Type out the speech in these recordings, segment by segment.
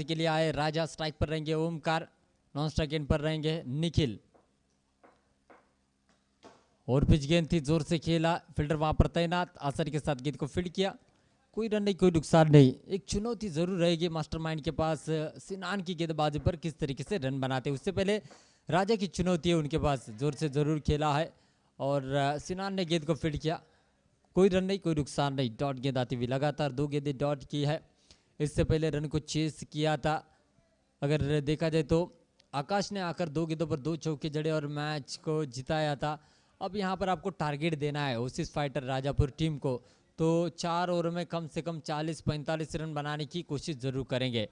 के लिए आए राजा, स्ट्राइक पर रहेंगे ओमकार, नॉन स्ट्राइक एंड पर रहेंगे निखिल। और पिच गेंद थी, जोर से खेला, फील्डर वहां पर तैनात, आसानी के साथ गेंद को फील्ड किया, कोई रन नहीं, कोई नुकसान नहीं। एक चुनौती जरूर रहेगी मास्टरमाइंड के पास सिनान की गेंदबाजी पर, किस तरीके से रन बनाते। उससे पहले राजा की चुनौती है उनके पास, जोर से जरूर खेला है और सिनान ने गेंद को फील्ड किया, कोई रन नहीं, कोई नुकसान नहीं। डॉट गेंद आती हुई लगातार 2 गेंदें डॉट की है। इससे पहले रन को चेस किया था, अगर देखा जाए तो आकाश ने आकर 2 गेंदों पर 2 चौके जड़े और मैच को जिताया था। अब यहाँ पर आपको टारगेट देना है ओसिस फाइटर राजापुर टीम को, तो 4 ओवर में कम से कम 40-45 रन बनाने की कोशिश जरूर करेंगे।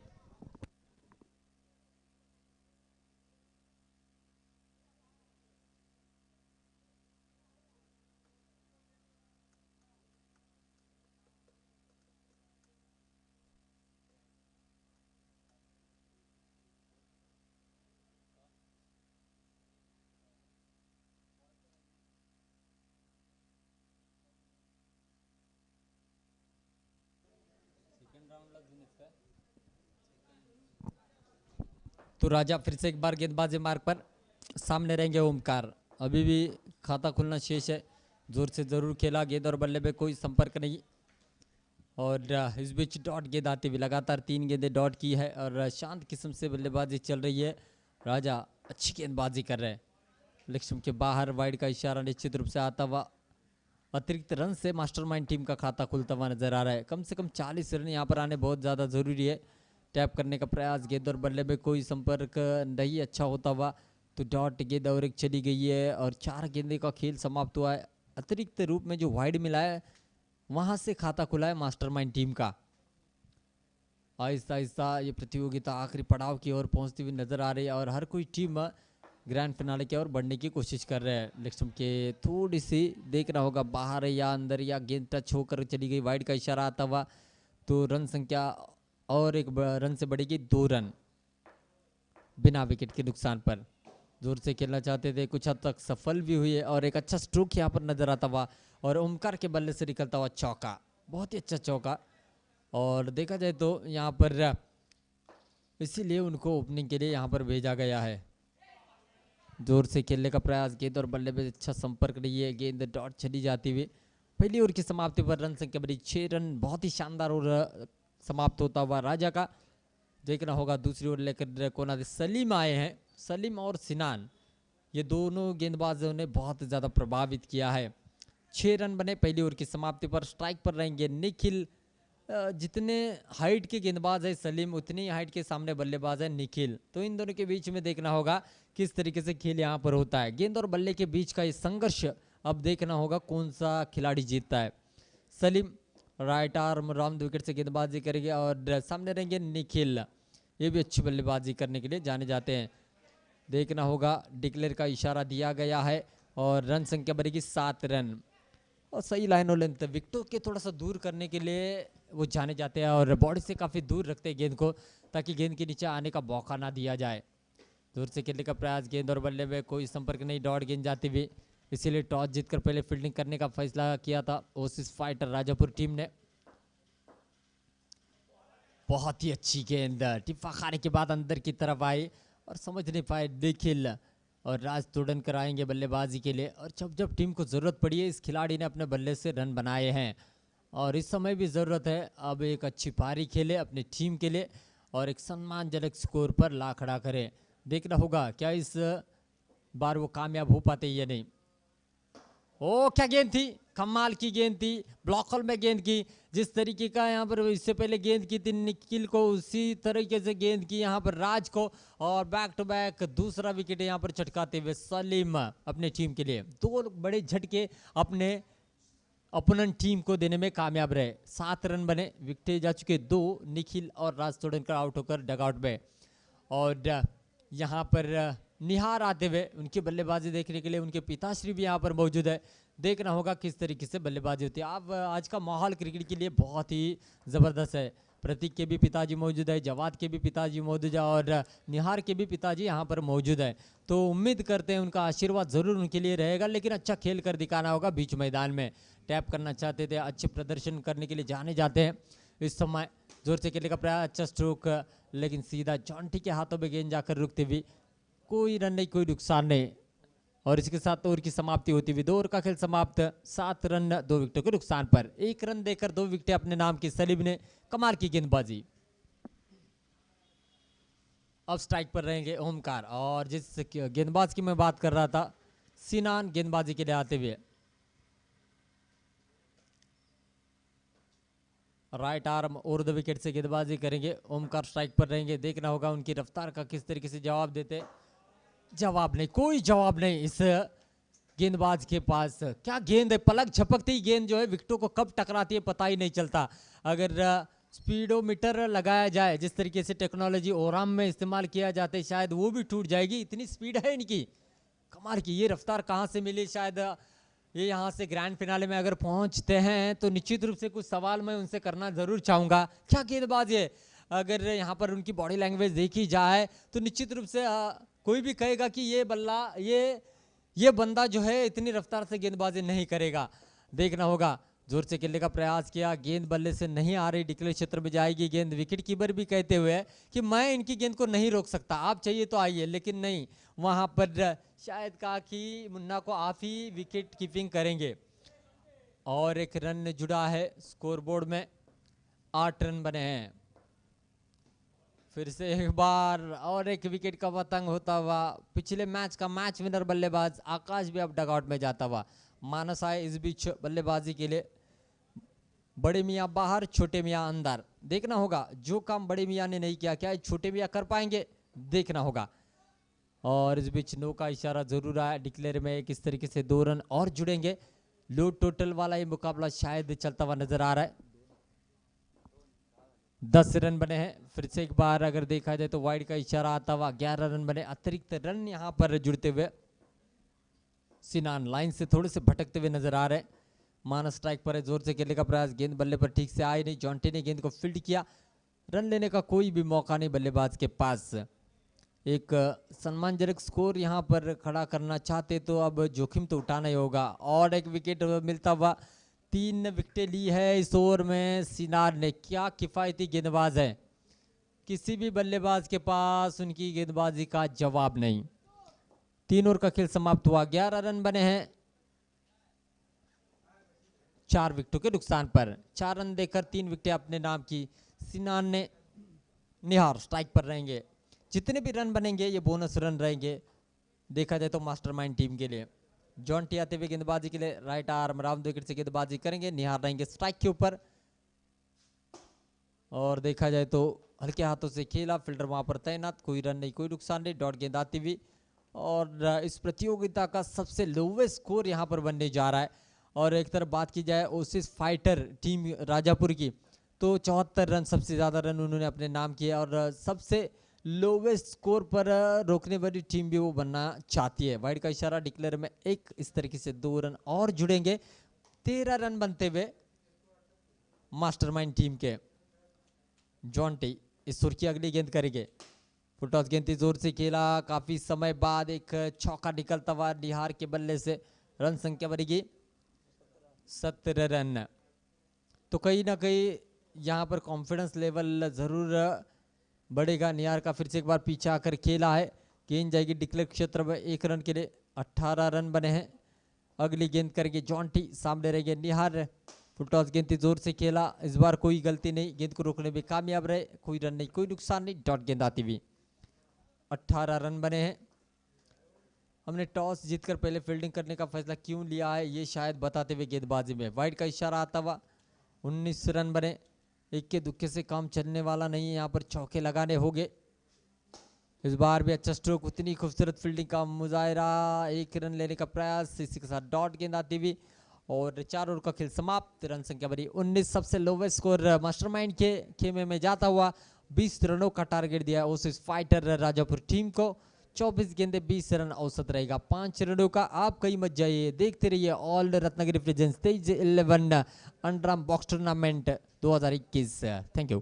तो राजा फिर से एक बार गेंदबाजी मार्ग पर, सामने रहेंगे ओमकार, अभी भी खाता खुलना शेष है, जोर से जरूर खेला, गेंद और बल्ले पे कोई संपर्क नहीं। और इस बीच डॉट गेंद आती हुई लगातार 3 गेंदें डॉट की है और शांत किस्म से बल्लेबाजी चल रही है। राजा अच्छी गेंदबाजी कर रहे हैं, लक्ष्म के बाहर वाइड का इशारा निश्चित रूप से आता हुआ, अतिरिक्त रन से मास्टरमाइंड टीम का खाता खुलता हुआ नजर आ रहा है। कम से कम 40 रन यहाँ पर आने बहुत ज़्यादा ज़रूरी है। टैप करने का प्रयास, गेंद और बल्ले में कोई संपर्क नहीं अच्छा होता हुआ, तो डॉट गेंद और एक चली गई है और 4 गेंदे का खेल समाप्त हुआ है। अतिरिक्त रूप में जो वाइड मिला है वहां से खाता खुला है मास्टरमाइंड टीम का। आहिस्ता आहिस्ता ये प्रतियोगिता आखिरी पड़ाव की ओर पहुंचती हुई नजर आ रही है और हर कोई टीम ग्रैंड फिनाले की ओर बढ़ने की कोशिश कर रहे हैं। लक्ष्म के थोड़ी सी देखना होगा बाहर या अंदर, या गेंद टच होकर चली गई, वाइड का इशारा आता हुआ, तो रन संख्या और एक रन से बढ़ेगी 2 रन बिना विकेट के नुकसान पर। जोर से खेलना चाहते थे, कुछ हद तक सफल भी हुए और एक अच्छा स्ट्रोक यहाँ पर नजर आता हुआ और ओमकार के बल्ले से निकलता हुआ चौका, बहुत ही अच्छा चौका। और देखा जाए तो यहाँ पर इसीलिए उनको ओपनिंग के लिए यहाँ पर भेजा गया है। जोर से खेलने का प्रयास, गेंद और बल्ले में अच्छा संपर्क नहीं है, गेंद डॉट चली जाती हुई। पहली ओवर की समाप्ति पर रन संख्या बड़ी 6 रन, बहुत ही शानदार ओवर समाप्त होता हुआ राजा का। देखना होगा दूसरी ओर लेकर कोना से सलीम आए हैं, सलीम और सिनान, ये दोनों गेंदबाजों ने बहुत ज़्यादा प्रभावित किया है। 6 रन बने पहली ओवर की समाप्ति पर। स्ट्राइक पर रहेंगे निखिल, जितने हाइट के गेंदबाज है सलीम, उतनी हाइट के सामने बल्लेबाज है निखिल, तो इन दोनों के बीच में देखना होगा किस तरीके से खेल यहाँ पर होता है। गेंद और बल्ले के बीच का ये संघर्ष अब देखना होगा कौन सा खिलाड़ी जीतता है। Salim right arm round wicket से गेंदबाजी करेंगे और सामने रहेंगे निखिल, ये भी अच्छी बल्लेबाजी करने के लिए जाने जाते हैं। देखना होगा, डिक्लेयर का इशारा दिया गया है और रन संख्या बढ़ेगी 7 रन और सही लाइन और लेंथ, विकेटों के थोड़ा सा दूर करने के लिए वो जाने जाते हैं और बॉडी से काफ़ी दूर रखते हैं गेंद को, ताकि गेंद के नीचे आने का मौका ना दिया जाए। दूर से खेलने का प्रयास, गेंद और बल्ले में कोई संपर्क नहीं, डॉट गेंद जाती हुई, इसीलिए टॉस जीतकर पहले फील्डिंग करने का फैसला किया था ओसिस फाइटर राजापुर टीम ने। बहुत ही अच्छी गेंद टिप्पा खाने के बाद अंदर की तरफ आई और समझ नहीं पाए निखिल, और राज तोड़न कराएंगे बल्लेबाजी के लिए। और जब जब टीम को ज़रूरत पड़ी है इस खिलाड़ी ने अपने बल्ले से रन बनाए हैं और इस समय भी ज़रूरत है। अब एक अच्छी पारी खेले अपनी टीम के लिए और एक सम्मानजनक स्कोर पर ला खड़ा करें। देखना होगा क्या इस बार वो कामयाब हो पाते या नहीं। ओ क्या गेंद थी, कमाल की गेंद थी, ब्लॉक होल में गेंद की, जिस तरीके का यहाँ पर इससे पहले गेंद की थी निखिल को, उसी तरीके से गेंद की यहाँ पर राज को, और बैक टू बैक दूसरा विकेट यहाँ पर चटकाते हुए सलीम अपने टीम के लिए 2 बड़े झटके अपने अपोनेंट टीम को देने में कामयाब रहे। 7 रन बने, विकेट जा चुके 2, निखिल और राज तोड़नकर आउट होकर डगआउट में। और यहाँ पर निहार आते हुए उनकी बल्लेबाजी देखने के लिए उनके पिताश्री भी यहाँ पर मौजूद है। देखना होगा किस तरीके से बल्लेबाजी होती है। अब आज का माहौल क्रिकेट के लिए बहुत ही ज़बरदस्त है। प्रतीक के भी पिताजी मौजूद है, जवाद के भी पिताजी मौजूद है और निहार के भी पिताजी यहाँ पर मौजूद है। तो उम्मीद करते हैं उनका आशीर्वाद ज़रूर उनके लिए रहेगा, लेकिन अच्छा खेल कर दिखाना होगा बीच मैदान में। टैप करना चाहते थे, अच्छे प्रदर्शन करने के लिए जाने जाते हैं। इस समय जोर से खेलने का प्रयास, अच्छा स्ट्रोक, लेकिन सीधा जॉन्टी के हाथों में गेंद जाकर रुकते हुए, कोई रन नहीं, कोई नुकसान नहीं। और इसके साथ ओवर की समाप्ति होती हुई 2 ओवर का खेल समाप्त, 7 रन 2 विकेटों के नुकसान पर। 1 रन देकर 2 विकेटें अपने नाम की सलीम ने, कमाल की गेंदबाजी। अब स्ट्राइक पर रहेंगे ओमकार, और जिस गेंदबाज की मैं बात कर रहा था, सिनान गेंदबाजी के लिए आते हुए। राइट आर्म और द विकेट से गेंदबाजी करेंगे ओमकार, स्ट्राइक पर रहेंगे। देखना होगा उनकी रफ्तार का किस तरीके से जवाब देते। जवाब नहीं, कोई जवाब नहीं इस गेंदबाज के पास। क्या गेंद है, पलक झपकते ही गेंद जो है विकेटों को कब टकराती है पता ही नहीं चलता। अगर स्पीडोमीटर लगाया जाए, जिस तरीके से टेक्नोलॉजी ओराम में इस्तेमाल किया जाता है, शायद वो भी टूट जाएगी, इतनी स्पीड है इनकी। कमाल की ये रफ्तार कहाँ से मिली, शायद ये यहाँ से ग्रैंड फिनाले में अगर पहुँचते हैं तो निश्चित रूप से कुछ सवाल मैं उनसे करना ज़रूर चाहूँगा। क्या गेंदबाज है, अगर यहाँ पर उनकी बॉडी लैंग्वेज देखी जाए तो निश्चित रूप से कोई भी कहेगा कि ये बल्ला, ये बंदा जो है इतनी रफ्तार से गेंदबाजी नहीं करेगा। देखना होगा, जोर से खेलने का प्रयास किया, गेंद बल्ले से नहीं आ रही, डिक्लेयर क्षेत्र में जाएगी गेंद। विकेट कीपर भी कहते हुए कि मैं इनकी गेंद को नहीं रोक सकता, आप चाहिए तो आइए, लेकिन नहीं, वहां पर शायद कहा कि मुन्ना को आप ही विकेट कीपिंग करेंगे। और एक रन जुड़ा है स्कोरबोर्ड में, 8 रन बने हैं। फिर से एक बार और एक विकेट का पतंग होता हुआ, पिछले मैच का मैच विनर बल्लेबाज आकाश भी अब डगआउट में जाता हुआ। मानस आए इस बीच बल्लेबाजी के लिए। बड़े मियाँ बाहर, छोटे मियाँ अंदर। देखना होगा जो काम बड़े मियाँ ने नहीं किया, क्या छोटे मियाँ कर पाएंगे, देखना होगा। और इस बीच नो का इशारा जरूर आया डिक्लेयर में, किस तरीके से 2 रन और जुड़ेंगे। लो टोटल वाला ये मुकाबला शायद चलता हुआ नजर आ रहा है। 10 रन बने हैं। फिर से एक बार अगर देखा जाए तो वाइड का इशारा आता हुआ, 11 रन बने। अतिरिक्त रन यहां पर जुड़ते हुए सिनान लाइन से थोड़े से भटकते हुए नजर आ रहे हैं। मानस स्ट्राइक पर है, जोर से खेलने का प्रयास, गेंद बल्ले पर ठीक से आई नहीं। जॉन्टी ने गेंद को फील्ड किया, रन लेने का कोई भी मौका नहीं बल्लेबाज के पास। एक सम्मानजनक स्कोर यहां पर खड़ा करना चाहते तो अब जोखिम तो उठाना ही होगा। और एक विकेट मिलता हुआ, 3 विकेटें ली है इस ओवर में सिनार ने। क्या किफायती गेंदबाज है, किसी भी बल्लेबाज के पास उनकी गेंदबाजी का जवाब नहीं। 3 ओवर का खेल समाप्त हुआ, 11 रन बने हैं 4 विकेटों के नुकसान पर। 4 रन देकर 3 विकेटें अपने नाम की सिनान ने। निहार स्ट्राइक पर रहेंगे, जितने भी रन बनेंगे ये बोनस रन रहेंगे देखा जाए तो मास्टरमाइंड टीम के लिए। जॉन्टी आते हुए गेंदबाजी के लिए, राइट आर्म राउंड विकेट से गेंदबाजी करेंगे। निहार रहेंगे स्ट्राइक के ऊपर। और देखा जाए तो हल्के हाथों से खेला, फील्डर वहां पर तैनात, कोई रन नहीं, कोई नुकसान नहीं। डॉट गेंद आती हुई, और इस प्रतियोगिता का सबसे लोवेस्ट स्कोर यहां पर बनने जा रहा है। और एक तरफ बात की जाए ओसिस फाइटर टीम राजापुर की, तो 74 रन, सबसे ज़्यादा रन उन्होंने अपने नाम किए। और सबसे लोवेस्ट स्कोर पर रोकने वाली टीम भी वो बनना चाहती है। वाइड का इशारा डिक्लेयर में, एक इस तरीके से 2 रन और जुड़ेंगे, 13 रन बनते हुए मास्टरमाइंड टीम के। जॉन्टी इस सुर की अगली गेंद करेंगे। फुटटॉस गेंद जोर से खेला, काफी समय बाद एक चौका निकलता हुआ निहार के बल्ले से। रन संख्या बनेगी 17 रन। तो कहीं ना कहीं यहाँ पर कॉन्फिडेंस लेवल जरूर बढ़ेगा निहार का। फिर से एक बार पीछे आकर खेला है, गेंद जाएगी डिक्लेयर क्षेत्र में 1 रन के लिए। 18 रन बने हैं। अगली गेंद करेंगे जॉन्टी, सामने रहेंगे निहार। फुटटॉस गेंद जोर से खेला, इस बार कोई गलती नहीं, गेंद को रोकने में कामयाब रहे, कोई रन नहीं, कोई नुकसान नहीं। डॉट गेंद आती हुई, 18 रन बने हैं। हमने टॉस जीतकर पहले फील्डिंग करने का फैसला क्यों लिया है, ये शायद बताते हुए गेंदबाजी में। वाइड का इशारा आता हुआ, 19 रन बने। इक्के दुक्के से काम चलने वाला नहीं है, यहाँ पर चौके लगाने होंगे। इस बार भी अच्छा स्ट्रोक, उतनी खूबसूरत फील्डिंग का मुजाहरा, 1 रन लेने का प्रयास, इसी के साथ डॉट गेंद आती हुई। और 4 ओवर का खेल समाप्त, रन संख्या बनी 19। सबसे लोवेस्ट स्कोर मास्टरमाइंड के खेमे में जाता हुआ 20 रनों का टारगेट दिया ओसिस फाइटर राजापुर टीम को। 24 गेंदे 20 रन औसत रहेगा 5 रनों का। आप कहीं मत जाइए, देखते रहिए all Ratnagiri presence Tej 11 under box tournament 2021। Thank you.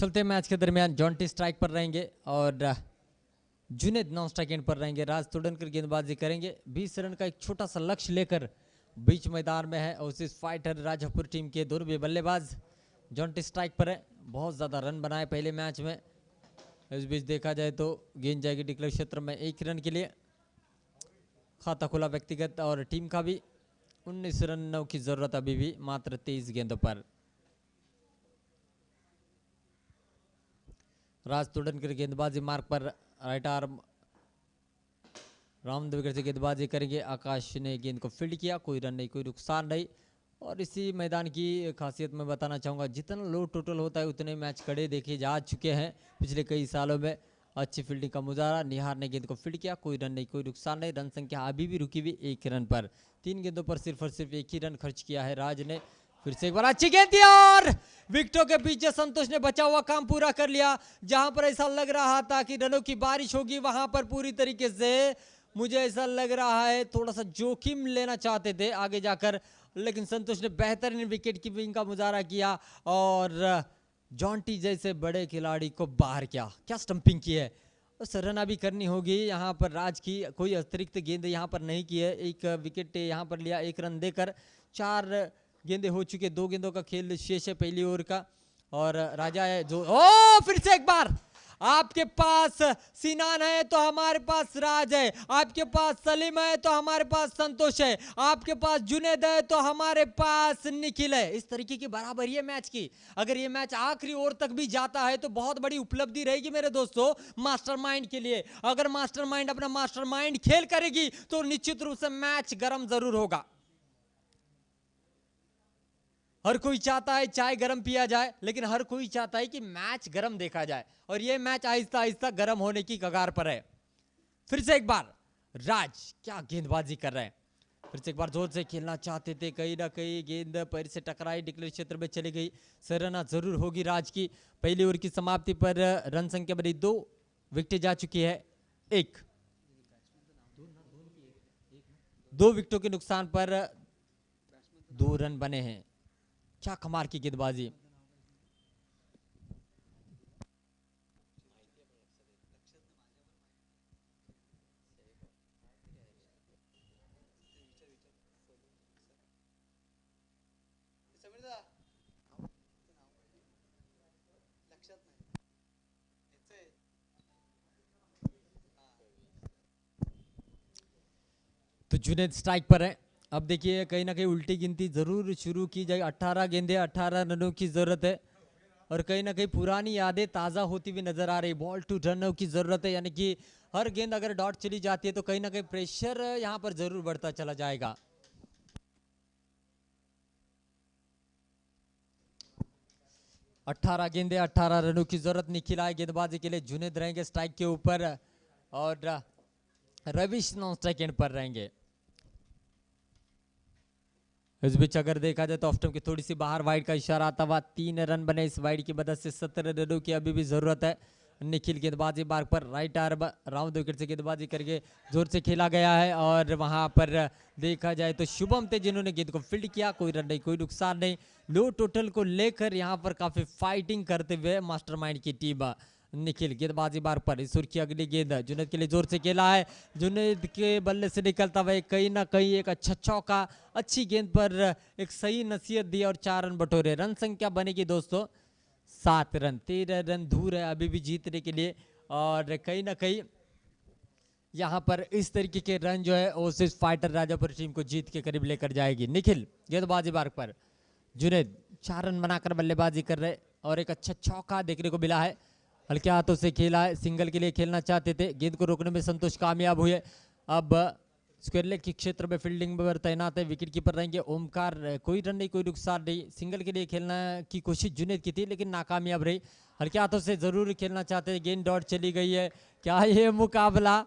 चलते मैच के दरमियान जॉन्टी स्ट्राइक पर रहेंगे और जुनेद नॉन स्ट्राइक एंड पर रहेंगे। राज तोडनकर गेंदबाजी करेंगे। 20 रन का एक छोटा सा लक्ष्य लेकर बीच मैदान में है ओसिस फाइटर राजापुर टीम के दोनों भी बल्लेबाज। जॉन्टी स्ट्राइक पर है, बहुत ज़्यादा रन बनाए पहले मैच में। इस बीच देखा जाए तो गेंद जाएगी डिक्लेयर क्षेत्र में 1 रन के लिए। खाता खुला व्यक्तिगत और टीम का भी। 19 रनों की जरूरत अभी भी मात्र 23 गेंदों पर। राज तोडनकर गेंदबाजी मार्ग पर, राइट आर्म राम देवगढ़ से गेंदबाजी करेंगे। आकाश ने गेंद को फील्ड किया, कोई रन नहीं, कोई नुकसान नहीं। और इसी मैदान की खासियत मैं बताना चाहूँगा, जितना लो टोटल होता है उतने मैच कड़े देखे जा चुके हैं पिछले कई सालों में। अच्छी फील्डिंग का मुजाहरा। निहार ने गेंद को फील्ड किया, कोई रन नहीं, कोई नुकसान नहीं। रन संख्या अभी भी रुकी हुई 1 रन पर। 3 गेंदों पर सिर्फ और सिर्फ 1 ही रन खर्च किया है राज ने। फिर से एक बार अच्छी गेंद दिया और विकेटों के पीछे संतोष ने बचा हुआ काम पूरा कर लिया। जहां पर ऐसा लग रहा था कि रनों की बारिश होगी, वहां पर पूरी तरीके से मुझे ऐसा लग रहा है थोड़ा सा जोखिम लेना चाहते थे आगे जाकर, लेकिन संतोष ने बेहतरीन विकेट कीपिंग का मुजाहरा किया और जॉन्टी जैसे बड़े खिलाड़ी को बाहर किया। क्या स्टंपिंग की है, उस रन अभी करनी होगी यहाँ पर राज की। कोई अतिरिक्त गेंद यहाँ पर नहीं की है। 1 विकेट यहाँ पर लिया 1 रन देकर। 4 गेंदे हो चुके, 2 गेंदों का खेल शेष है पहली ओवर का। और राजा है जो फिर से एक बार आपके पास सिनान है तो हमारे पास राज है, आपके पास सलीम है तो हमारे पास संतोष है, आपके पास जुनेद है तो हमारे पास निखिल है। इस तरीके की बराबरी है मैच की। अगर ये मैच आखिरी ओवर तक भी जाता है तो बहुत बड़ी उपलब्धि रहेगी मेरे दोस्तों मास्टरमाइंड के लिए। अगर मास्टरमाइंड अपना मास्टरमाइंड खेल करेगी तो निश्चित रूप से मैच गर्म जरूर होगा। हर कोई चाहता है चाय गर्म पिया जाए, लेकिन हर कोई चाहता है कि मैच गर्म देखा जाए, और ये मैच आहिस्ता आहिस्ता गर्म होने की कगार पर है। फिर से एक बार राज क्या गेंदबाजी कर रहे हैं। फिर से एक बार जोर से खेलना चाहते थे, कहीं ना कहीं गेंद पैर से टकराई, डिक्लेयर क्षेत्र में चली गई। सराहना जरूर होगी राज की। पहली ओवर की समाप्ति पर रन संख्या बड़ी 2 विकेट जा चुकी है। 2 विकेटों के नुकसान पर 2 रन बने हैं। क्या कमाल की गेंदबाजी। तो जुनेद स्ट्राइक पर है। अब देखिए कहीं ना कहीं उल्टी गिनती जरूर शुरू की जाए। 18 गेंदे 18 रनों की जरूरत है, और कहीं ना कहीं पुरानी यादें ताज़ा होती हुई नजर आ रही। बॉल टू रनों की जरूरत है, यानी कि हर गेंद अगर डॉट चली जाती है तो कहीं ना कहीं प्रेशर यहां पर जरूर बढ़ता चला जाएगा। अठारह गेंदे 18 रनों की जरूरत। निखिल आए गेंदबाजी के लिए, जुनेद रहेंगे स्ट्राइक के ऊपर और रविश नॉन स्ट्राइक एंड पर रहेंगे। इस बीच अगर देखा जाए तो ऑफ स्टंप की थोड़ी सी बाहर वाइड का इशारा आता हुआ 3 रन बने इस वाइड की मदद से। 17 रनों की अभी भी जरूरत है। निखिल गेंदबाजी मार्ग पर, राइट आर्म राउंड विकेट से गेंदबाजी करके जोर से खेला गया है, और वहां पर देखा जाए तो शुभम थे जिन्होंने गेंद को फील्ड किया। कोई रन नहीं, कोई नुकसान नहीं। लो टोटल को लेकर यहाँ पर काफी फाइटिंग करते हुए मास्टरमाइंड की टीम। निखिल गेंदबाजी मार्ग पर, इस ओवर की अगली गेंद जुनेद के लिए जोर से खेला है। जुनेद के बल्ले से निकलता हुआ कहीं ना कहीं एक अच्छा चौका, अच्छी गेंद पर एक सही नसीहत दी और 4 रन बटोरे। रन संख्या बनेगी दोस्तों 7 रन। 13 रन दूर है अभी भी जीतने के लिए, और कहीं ना कहीं यहाँ पर इस तरीके के रन जो है ओसिस फाइटर राजापुर टीम को जीत के करीब लेकर जाएगी। निखिल गेंदबाजी मार्ग पर, जुनेद 4 रन बनाकर बल्लेबाजी कर रहे, और एक अच्छा चौका देखने को मिला है। हल्के हाथों से खेला है, सिंगल के लिए खेलना चाहते थे, गेंद को रोकने में संतोष कामयाब हुए। अब स्क्वायर लेग के क्षेत्र में फील्डिंग में तैनात है, विकेट कीपर रहेंगे ओमकार। कोई रन नहीं, कोई नुकसान नहीं। सिंगल के लिए खेलना की कोशिश जुनेद की थी लेकिन नाकामयाब रही। हल्के हाथों से जरूर खेलना चाहते हैं, गेंद डॉट चली गई है। क्या ये मुकाबला,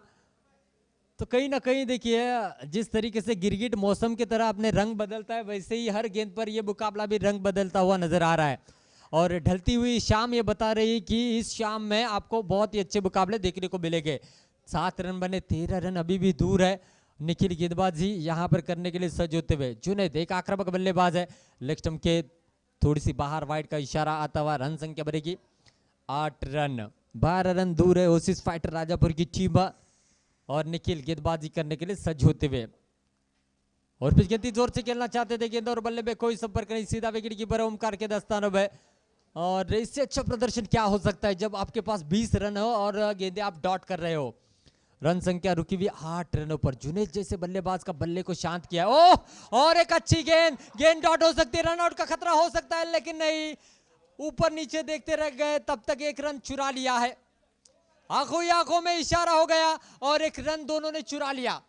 तो कहीं ना कहीं देखिए जिस तरीके से गिरगिट मौसम की तरह अपने रंग बदलता है, वैसे ही हर गेंद पर यह मुकाबला भी रंग बदलता हुआ नजर आ रहा है। और ढलती हुई शाम ये बता रही कि इस शाम में आपको बहुत ही अच्छे मुकाबले देखने को मिलेंगे। 7 रन बने, 13 रन अभी भी दूर है। निखिल गेंदबाजी यहां पर करने के लिए सज्ज होते हुए। जुनेद एक आक्रामक बल्लेबाज है, लेग स्टंप के थोड़ी सी बाहर वाइड का इशारा आता हुआ रन संख्या बढ़ेगी। 8 रन, 12 रन दूर है ओसिस फाइटर राजापुर की टीम। और निखिल गेंदबाजी करने के लिए सज्ज होते हुए, और पिच गेंद जोर से खेलना चाहते थे, गेंद और बल्ले पे कोई संपर्क नहीं, सीधा विकेट कीपर ओमकार के दस्तानों है। और इससे अच्छा प्रदर्शन क्या हो सकता है जब आपके पास 20 रन हो और गेंदे आप डॉट कर रहे हो। रन संख्या रुकी हुई 8 रनों पर। जुनेद जैसे बल्लेबाज का बल्ले को शांत किया। ओह, और एक अच्छी गेंद, गेंद डॉट हो सकती है, रन आउट का खतरा हो सकता है, लेकिन नहीं, ऊपर नीचे देखते रह गए, तब तक एक रन चुरा लिया है। आंखों ही आंखों में इशारा हो गया और एक रन दोनों ने चुरा लिया।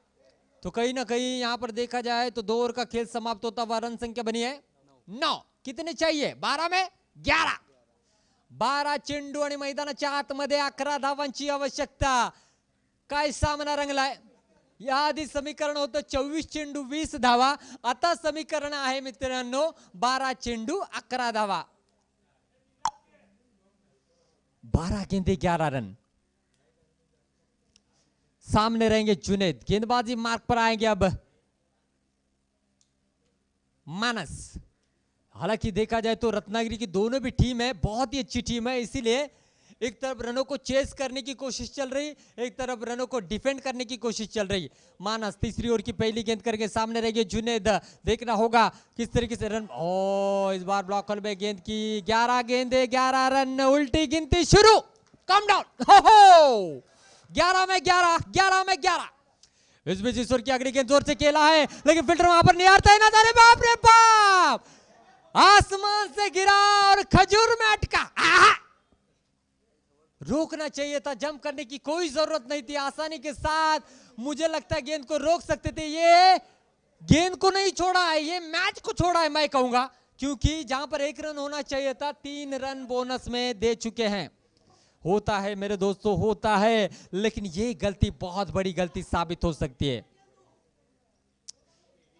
तो कहीं ना कहीं यहां पर देखा जाए तो 2 ओवर का खेल समाप्त होता हुआ रन संख्या बनी है 9। कितने चाहिए? 12 में 11। 12 चेंडू आणि मैदानाच्या आतमध्ये 11 धावांची आवश्यकता। काय सामना रंगलाय। याआधी समीकरण होतं 24 चेंडू 20 धावा, आता समीकरण आहे मित्रांनो 12 चेंडू 11 धावा। 12 गेंदे 11 रन। सामने रहेंगे जुनेद, गेंदबाजी मार्ग पर आएंगे अब मानस। हालांकि देखा जाए तो रत्नागिरी की दोनों भी टीम है, बहुत ही अच्छी टीम है, इसीलिए एक तरफ रनों को चेस करने की कोशिश चल रही, एक तरफ रनों को डिफेंड करने की कोशिश चल रही। मानस तीसरी ओवर की पहली गेंद करके सामने रहेंगे जुनेद, देखना होगा किस तरीके से रन। ओ, इस बार ब्लॉक होल में गेंद की 11 गेंदे 11 रन, उल्टी गिनती शुरू। कम डाउन, हो 11 में 11, 11 में 11। इस बीच ईश्वर की अगली गेंद जोर से खेला है, लेकिन फिल्टर वहां पर नहीं आता है ना। अरे बाप रे बाप, आसमान से गिरा और खजूर में अटका। रोकना चाहिए था, जंप करने की कोई जरूरत नहीं थी, आसानी के साथ मुझे लगता है गेंद को रोक सकते थे। ये गेंद को नहीं छोड़ा है, ये मैच को छोड़ा है मैं कहूंगा, क्योंकि जहां पर 1 रन होना चाहिए था 3 रन बोनस में दे चुके हैं। होता है मेरे दोस्तों, होता है, लेकिन ये गलती बहुत बड़ी गलती साबित हो सकती है।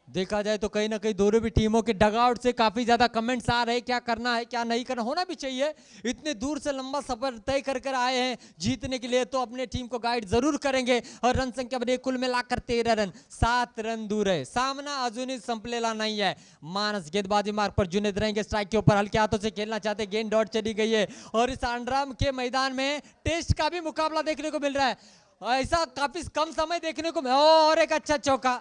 देखा जाए तो कहीं ना कहीं दोनों भी टीमों के डगआउट से काफी ज्यादा कमेंट्स आ रहे हैं, क्या करना है क्या नहीं करना। होना भी चाहिए, इतने दूर से लंबा सफर तय कर कर आए हैं जीतने के लिए, तो अपने टीम को गाइड जरूर करेंगे। और रन संख्या बने कुल मिलाकर 13 रन, 7 रन दूर है, सामना अजूनही संपलेला नहीं है। मानस गेंदबाजी मार्ग पर, जुनेद रहेंगे स्ट्राइक के ऊपर, हल्के हाथों से खेलना चाहते, गेंद डॉट चली गई है। और इस आंड्राम के मैदान में टेस्ट का भी मुकाबला देखने को मिल रहा है, ऐसा काफी कम समय देखने को। और एक अच्छा चौका,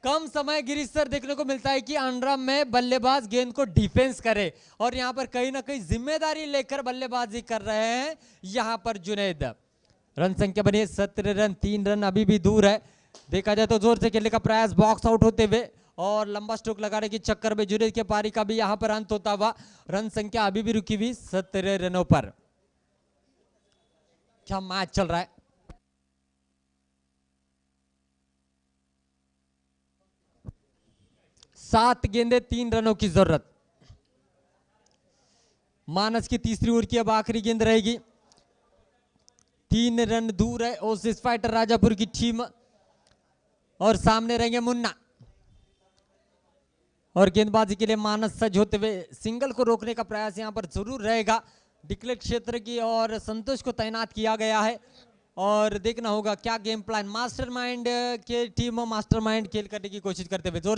कम समय गिरीश सर देखने को मिलता है कि अंडरम में बल्लेबाज गेंद को डिफेंस करे, और यहां पर कहीं ना कहीं जिम्मेदारी लेकर बल्लेबाजी कर रहे हैं यहां पर जुनेद। रन संख्या बनी है 17 रन, 3 रन अभी भी दूर है। देखा जाए तो जोर से खेलने का प्रयास, बॉक्स आउट होते हुए और लंबा स्ट्रोक लगाने के चक्कर में जुनेद के पारी का भी यहां पर अंत होता हुआ। रन संख्या अभी भी रुकी हुई 17 रनों पर। क्या मैच चल रहा है। सात गेंदे 3 रनों की जरूरत। मानस की तीसरी ओवर की अब आखिरी गेंद रहेगी। 3 रन दूर है ओसिस फाइटर राजापुर की टीम, और सामने रहेंगे मुन्ना। और गेंदबाजी के लिए मानस सज होते हुए, सिंगल को रोकने का प्रयास यहां पर जरूर रहेगा। डिक्लेयर क्षेत्र की और संतोष को तैनात किया गया है, और देखना होगा क्या गेम प्लान। मास्टरमाइंड के टीम मास्टरमाइंड खेल करने की कोशिश करते हुए, जोर से